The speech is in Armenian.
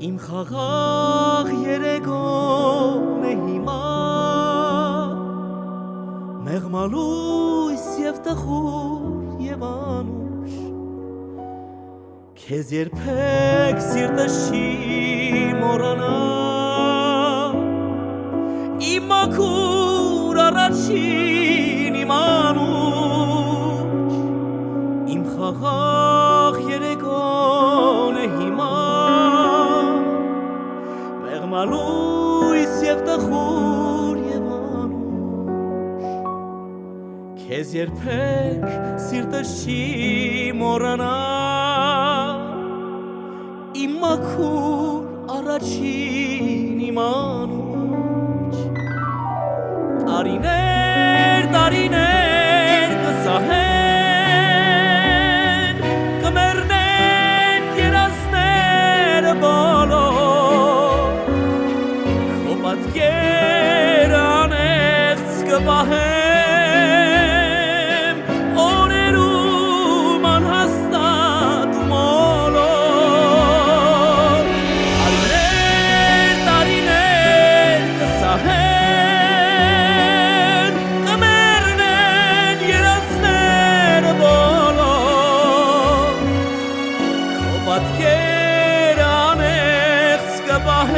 Իմ խաղաղ երեգոն է հիմա մեղմալույս և տխուր և անուշ Քեզ երբեք սիրտս չի մոռանա Իմ մաքուր առաջին իմ անուշ Իմ խաղաղ երեգոն է հիմա Մեղմալույս և տխուր և անուշ Քեզ երբեք սիրտս չի մոռանա Իմ մաքուր առաջին իմ անուշ Տարիներ, տարիներ կսահեն Կմեռնեն երազները բոլոր Քո պատկերը անեղծ կպահեմ Օրերում անհաստատ ու մոլոր Տարիներ, տարիներ կսահեն Կմեռնեն երազները բոլոր Քո պատկերը անեղծ կպահեմ